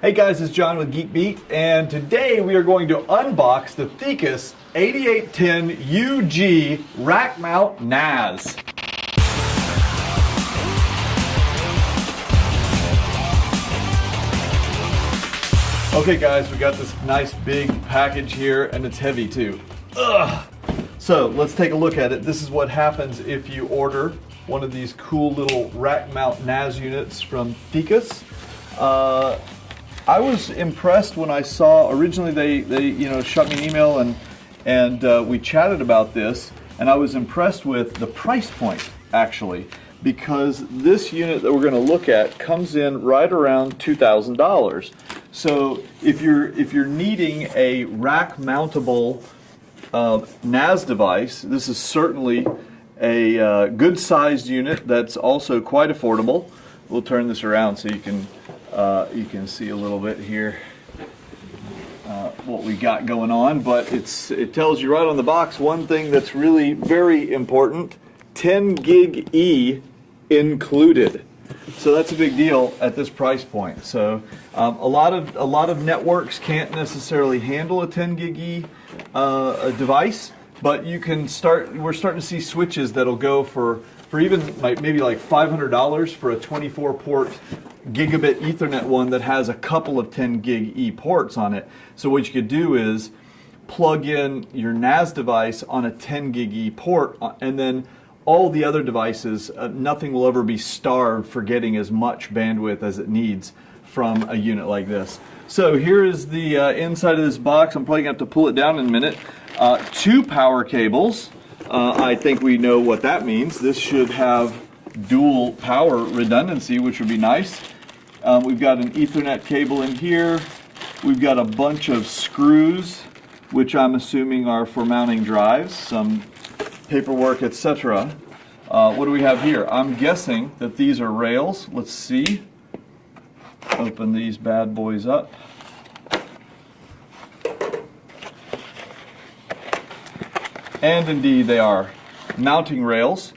Hey guys, it's John with Geek Beat, and today we are going to unbox the Thecus 8810 UG Rackmount NAS. Okay guys, we got this nice big package here, and it's heavy too. Ugh. So let's take a look at it. This is what happens if you order one of these cool little Rackmount NAS units from Thecus. I was impressed when I saw, originally they shot me an email and we chatted about this, and I was impressed with the price point actually, because this unit that we're going to look at comes in right around $2,000. So if you're needing a rack mountable NAS device, this is certainly a good sized unit that's also quite affordable. We'll turn this around so you can see a little bit here what we got going on, but it tells you right on the box one thing that's really very important: 10 gig E included. So that's a big deal at this price point. So a lot of networks can't necessarily handle a 10 gig E device, but you can start. We're starting to see switches that'll go for even maybe like $500 for a 24 port gigabit Ethernet one that has a couple of 10 gig E ports on it. So what you could do is plug in your NAS device on a 10 gig E port, and then all the other devices, nothing will ever be starved for getting as much bandwidth as it needs from a unit like this. So here is the inside of this box. I'm probably going to have to pull it down in a minute. 2 power cables. I think we know what that means. This should have dual power redundancy, which would be nice. We've got an Ethernet cable in here. We've got a bunch of screws, which I'm assuming are for mounting drives, some paperwork, etc. What do we have here? I'm guessing that these are rails. Let's see. Open these bad boys up. And indeed they are mounting rails.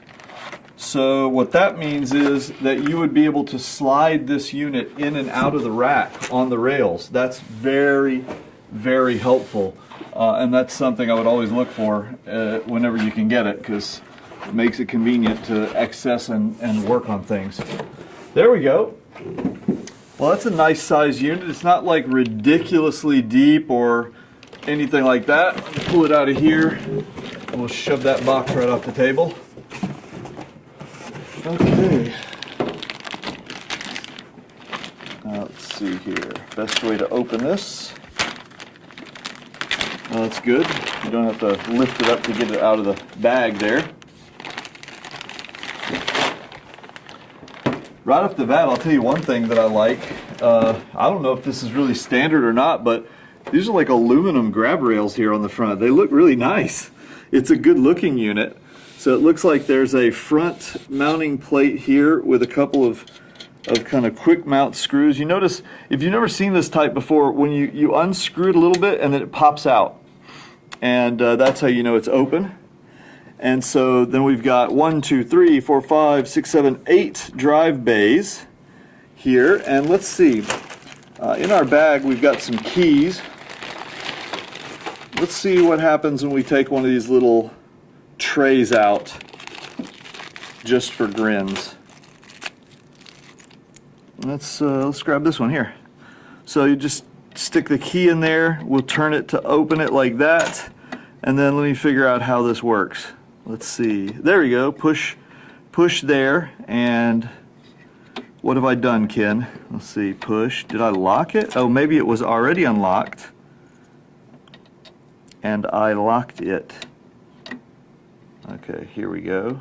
So what that means is that you would be able to slide this unit in and out of the rack on the rails. That's very, very helpful. And that's something I would always look for whenever you can get it, because it makes it convenient to access and work on things. There we go. Well, that's a nice size unit. It's not like ridiculously deep or anything like that. Pull it out of here. We'll shove that box right off the table. Okay. Let's see here. Best way to open this. That's good. You don't have to lift it up to get it out of the bag there. Right off the bat, I'll tell you one thing that I like. I don't know if this is really standard or not, but these are like aluminum grab rails here on the front. They look really nice. It's a good looking unit. So it looks like there's a front mounting plate here with a couple of kind of quick mount screws. You notice, if you've never seen this type before, when you unscrew it a little bit and then it pops out. And that's how you know it's open. And so then we've got 1, 2, 3, 4, 5, 6, 7, 8 drive bays here. And let's see, in our bag we've got some keys. Let's see what happens when we take one of these little trays out, just for grins. Let's grab this one here. So you just stick the key in there. We'll turn it to open it like that, and then let me figure out how this works. Let's see. There we go. Push there, and what have I done, Ken? Let's see. Push. Did I lock it? Oh, maybe it was already unlocked, and I locked it. Okay, here we go.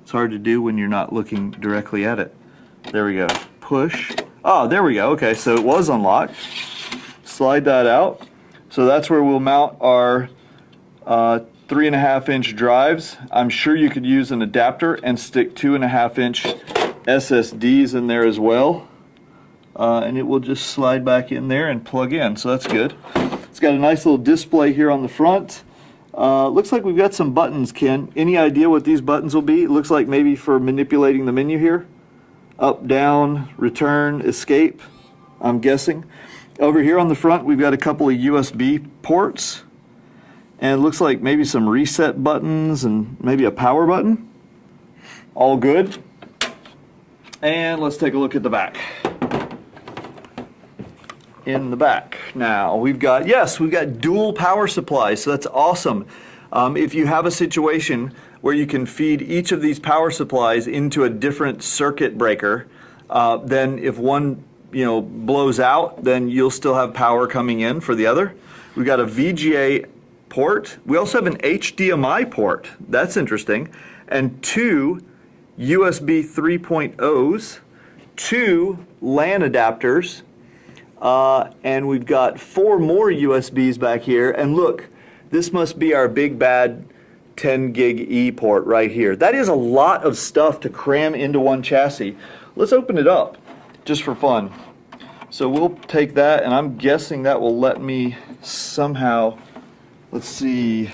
It's hard to do when you're not looking directly at it. There we go. Push. Oh, there we go. Okay, so it was unlocked. Slide that out. So that's where we'll mount our 3.5-inch drives. I'm sure you could use an adapter and stick 2.5-inch SSDs in there as well. And it will just slide back in there and plug in. So that's good. It's got a nice little display here on the front. Looks like we've got some buttons, Ken. Any idea what these buttons will be? It looks like maybe for manipulating the menu here. Up, down, return, escape, I'm guessing. Over here on the front, we've got a couple of USB ports. And it looks like maybe some reset buttons and maybe a power button. All good. And let's take a look at the back. In the back now we've got, yes, we've got dual power supplies, so that's awesome. If you have a situation where you can feed each of these power supplies into a different circuit breaker, then if one blows out, then you'll still have power coming in for the other. We've got a VGA port. We also have an HDMI port. That's interesting. And 2 USB 3.0s, 2 LAN adapters, and we've got 4 more USBs back here. And look, this must be our big bad 10 gig E port right here. That is a lot of stuff to cram into one chassis. Let's open it up just for fun. So we'll take that, and I'm guessing that will let me somehow, let's see,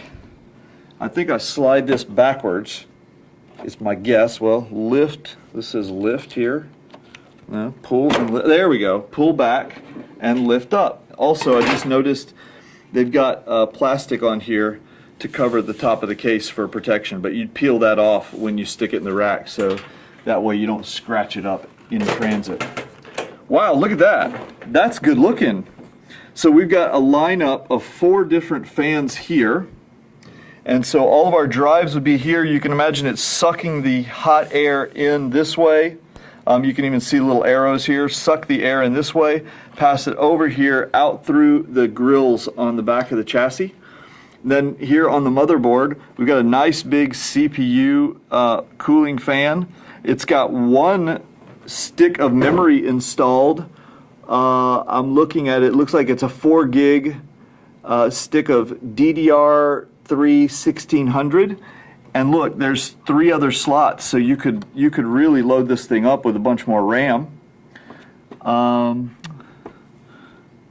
I think I slide this backwards. It's my guess. Well, lift, this says lift here. No, pull, and there we go. Pull back and lift up. Also, I just noticed they've got plastic on here to cover the top of the case for protection, but you'd peel that off when you stick it in the rack, so that way you don't scratch it up in transit. Wow, look at that. That's good looking. So we've got a lineup of 4 different fans here. And so all of our drives would be here. You can imagine it's sucking the hot air in this way. You can even see little arrows here. Suck the air in this way, pass it over here out through the grills on the back of the chassis. Then here on the motherboard, we've got a nice big CPU cooling fan. It's got 1 stick of memory installed. I'm looking at it. It looks like it's a 4 gig stick of DDR3 1600, and look, there's 3 other slots, so you could really load this thing up with a bunch more RAM. And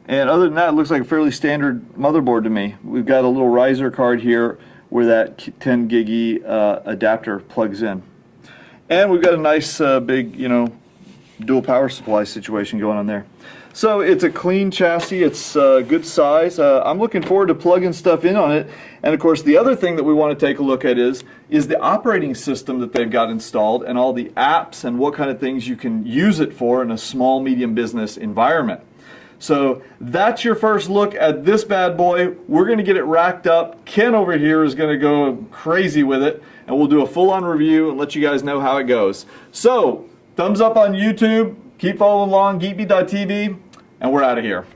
other than that, it looks like a fairly standard motherboard to me. We've got a little riser card here where that 10 gig E adapter plugs in, and we've got a nice big dual power supply situation going on there. So it's a clean chassis, it's good size. I'm looking forward to plugging stuff in on it. And of course the other thing that we want to take a look at is the operating system that they've got installed and all the apps and what kind of things you can use it for in a small medium business environment. So that's your first look at this bad boy. We're going to get it racked up. Ken over here is going to go crazy with it, and we'll do a full-on review and let you guys know how it goes. So thumbs up on YouTube, keep following along, geekbeat.tv, and we're out of here.